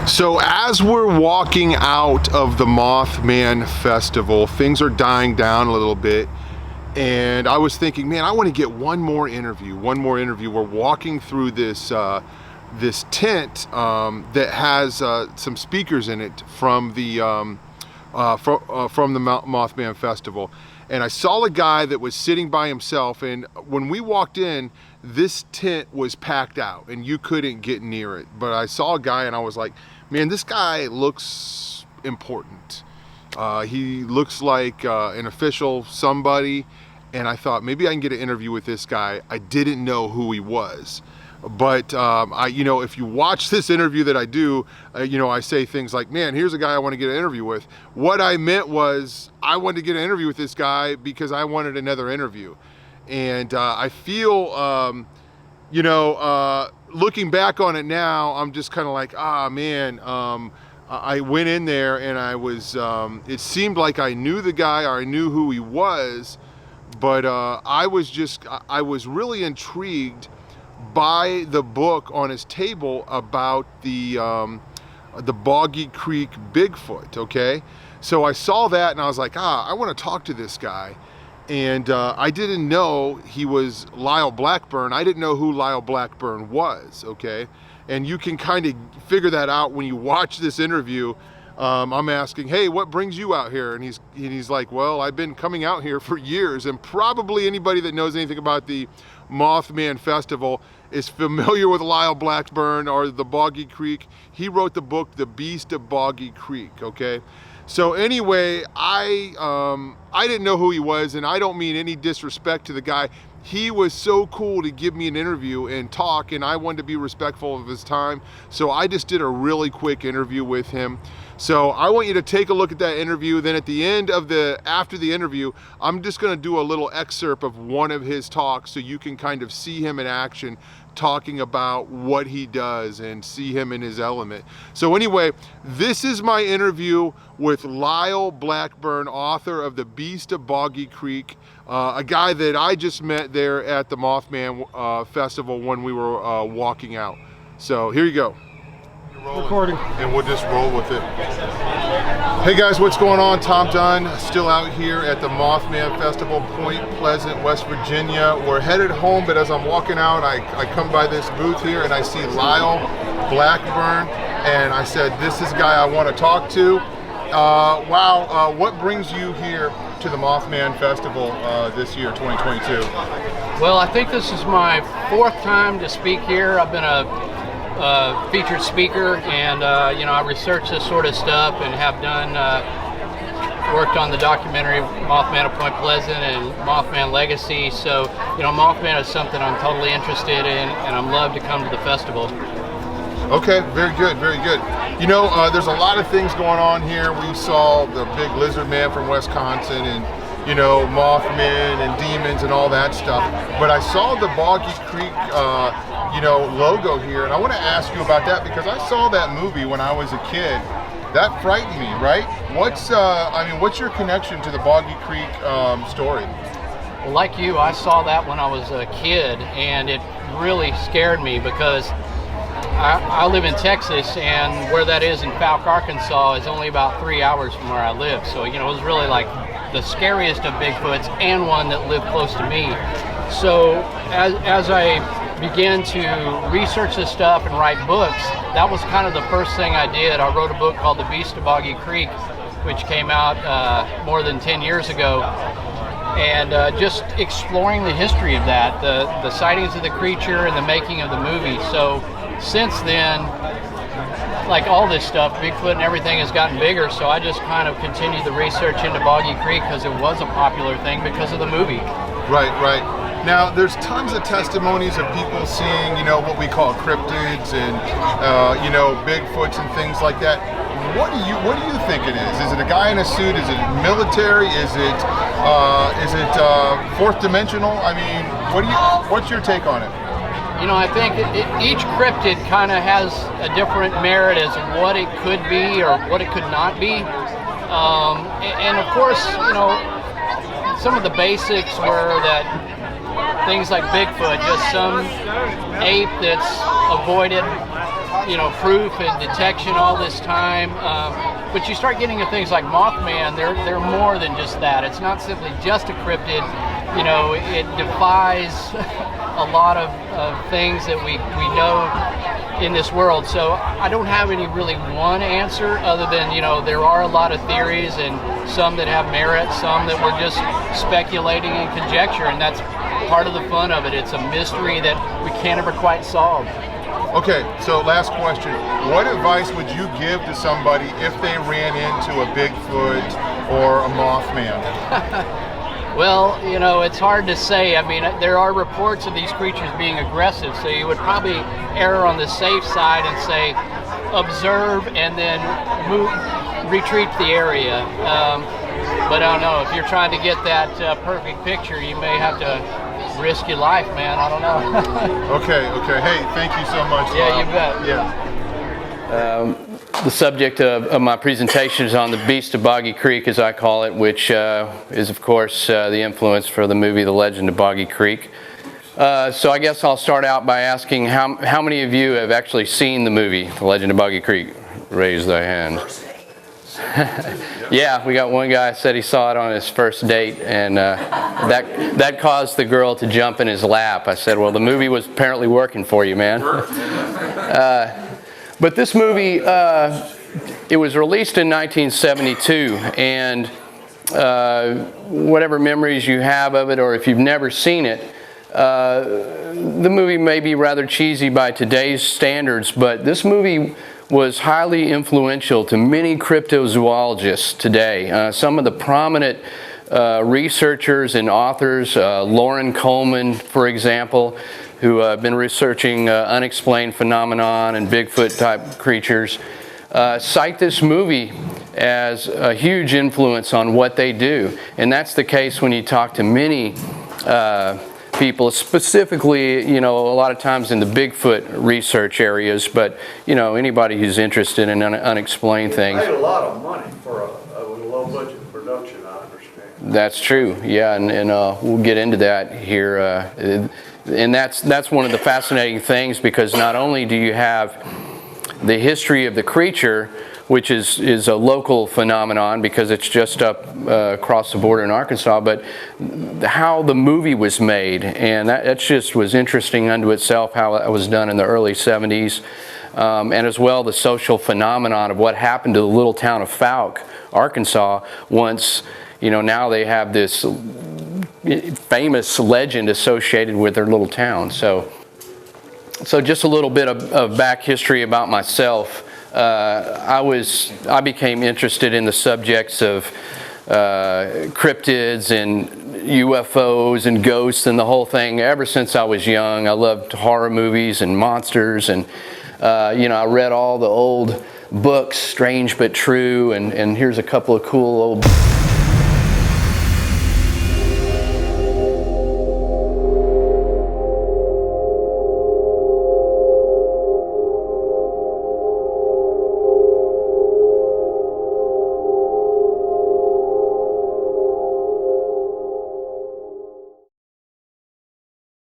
So as we're walking out of the Mothman Festival, things are dying down a little bit, and I was thinking, man, I want to get one more interview. We're walking through this this tent that has some speakers in it from the Mothman Festival. And I saw a guy that was sitting by himself, and when we walked in, this tent was packed out and you couldn't get near it. But I saw a guy and I was like, man, this guy looks important. He looks like an official somebody, and I thought maybe I can get an interview with this guy. I didn't know who he was. But if you watch this interview that I do, I say things like, man, here's a guy I want to get an interview with. What I meant was I wanted to get an interview with this guy because I wanted another interview. And I feel, looking back on it now, I'm just kind of like, man, I went in there and I was, it seemed like I knew the guy or I knew who he was, but I was really intrigued by the book on his table about the Boggy Creek Bigfoot, okay? So I saw that and I was like, I want to talk to this guy. And I didn't know he was Lyle Blackburn. I didn't know who Lyle Blackburn was, okay? And you can kind of figure that out when you watch this interview. I'm asking, hey, what brings you out here? And he's like, well, I've been coming out here for years, and probably anybody that knows anything about the Mothman Festival is familiar with Lyle Blackburn or the Boggy Creek. He wrote the book, The Beast of Boggy Creek, okay? So anyway, I didn't know who he was, and I don't mean any disrespect to the guy. He was so cool to give me an interview and talk, and I wanted to be respectful of his time. So I just did a really quick interview with him. So I want you to take a look at that interview. Then at the end of after the interview, I'm just gonna do a little excerpt of one of his talks so you can kind of see him in action, talking about what he does and see him in his element. So anyway, this is my interview with Lyle Blackburn, author of The Beast of Boggy Creek, a guy that I just met there at the Mothman Festival when we were walking out. So here you go. Recording. And we'll just roll with it. Hey guys, what's going on? Tom Dunn, still out here at the Mothman Festival, Point Pleasant, West Virginia. We're headed home, but as I'm walking out, I come by this booth here and I see Lyle Blackburn, and I said, this is the guy I want to talk to. What brings you here to the Mothman Festival this year, 2022? Well, I think this is my fourth time to speak here. I've been a featured speaker, and I research this sort of stuff and have done worked on the documentary Mothman of Point Pleasant and Mothman Legacy. So Mothman is something I'm totally interested in, and I'm love to come to the festival. Okay, very good, very good. There's a lot of things going on here. We saw the big lizard man from Wisconsin, and Mothman and demons and all that stuff. But I saw the Boggy Creek logo here, and I want to ask you about that because I saw that movie when I was a kid. That frightened me, right? What's your connection to the Boggy Creek story? Well, like you, I saw that when I was a kid, and it really scared me because I live in Texas, and where that is in Fouke, Arkansas is only about 3 hours from where I live. So, it was really like the scariest of Bigfoots and one that lived close to me. So as I began to research this stuff and write books, that was kind of the first thing I did. I wrote a book called The Beast of Boggy Creek, which came out more than 10 years ago. And just exploring the history of that, the sightings of the creature and the making of the movie. So since then, like all this stuff, Bigfoot and everything has gotten bigger, so I just kind of continued the research into Boggy Creek because it was a popular thing because of the movie. Right. Now, there's tons of testimonies of people seeing, what we call cryptids and, Bigfoots and things like that. What do you think it is? Is it a guy in a suit? Is it military? Is it fourth dimensional? I mean, what's your take on it? I think each cryptid kind of has a different merit as what it could be or what it could not be. And of course, some of the basics were that things like Bigfoot, just some ape that's avoided proof and detection all this time. But you start getting to things like Mothman, they're more than just that. It's not simply just a cryptid. It defies a lot of things that we know in this world. So I don't have any really one answer other than, there are a lot of theories, and some that have merit, some that we're just speculating and conjecture, and that's part of the fun of it. It's a mystery that we can't ever quite solve. Okay, so last question. What advice would you give to somebody if they ran into a Bigfoot or a Mothman? Well, it's hard to say. I mean, there are reports of these creatures being aggressive, so you would probably err on the safe side and say observe and then retreat the area. But I don't know, if you're trying to get that perfect picture, you may have to risk your life, man. I don't know. Okay. Hey, thank you so much. Yeah, you bet. Yeah. The subject of my presentation is on the Beast of Boggy Creek, as I call it, which is, of course, the influence for the movie The Legend of Boggy Creek. So I guess I'll start out by asking how many of you have actually seen the movie The Legend of Boggy Creek? Raise their hand. Yeah, we got one guy said he saw it on his first date, and that caused the girl to jump in his lap. I said, well, the movie was apparently working for you, man. But this movie, it was released in 1972, and whatever memories you have of it, or if you've never seen it, the movie may be rather cheesy by today's standards, but this movie was highly influential to many cryptozoologists today. Some of the prominent researchers and authors, Lauren Coleman, for example, who have been researching unexplained phenomenon and Bigfoot type creatures, cite this movie as a huge influence on what they do. And that's the case when you talk to many people, specifically, a lot of times in the Bigfoot research areas, but, anybody who's interested in unexplained things. They paid a lot of money for a low budget production, I understand. That's true, yeah, and we'll get into that here. And that's one of the fascinating things, because not only do you have the history of the creature, which is a local phenomenon because it's just up across the border in Arkansas, but how the movie was made, and that just was interesting unto itself, how it was done in the early 70s, and as well the social phenomenon of what happened to the little town of Fouke, Arkansas, once, now they have this famous legend associated with their little town. So just a little bit of back history about myself. I became interested in the subjects of cryptids and UFOs and ghosts and the whole thing ever since I was young. I loved horror movies and monsters, and I read all the old books, Strange But True, and here's a couple of cool old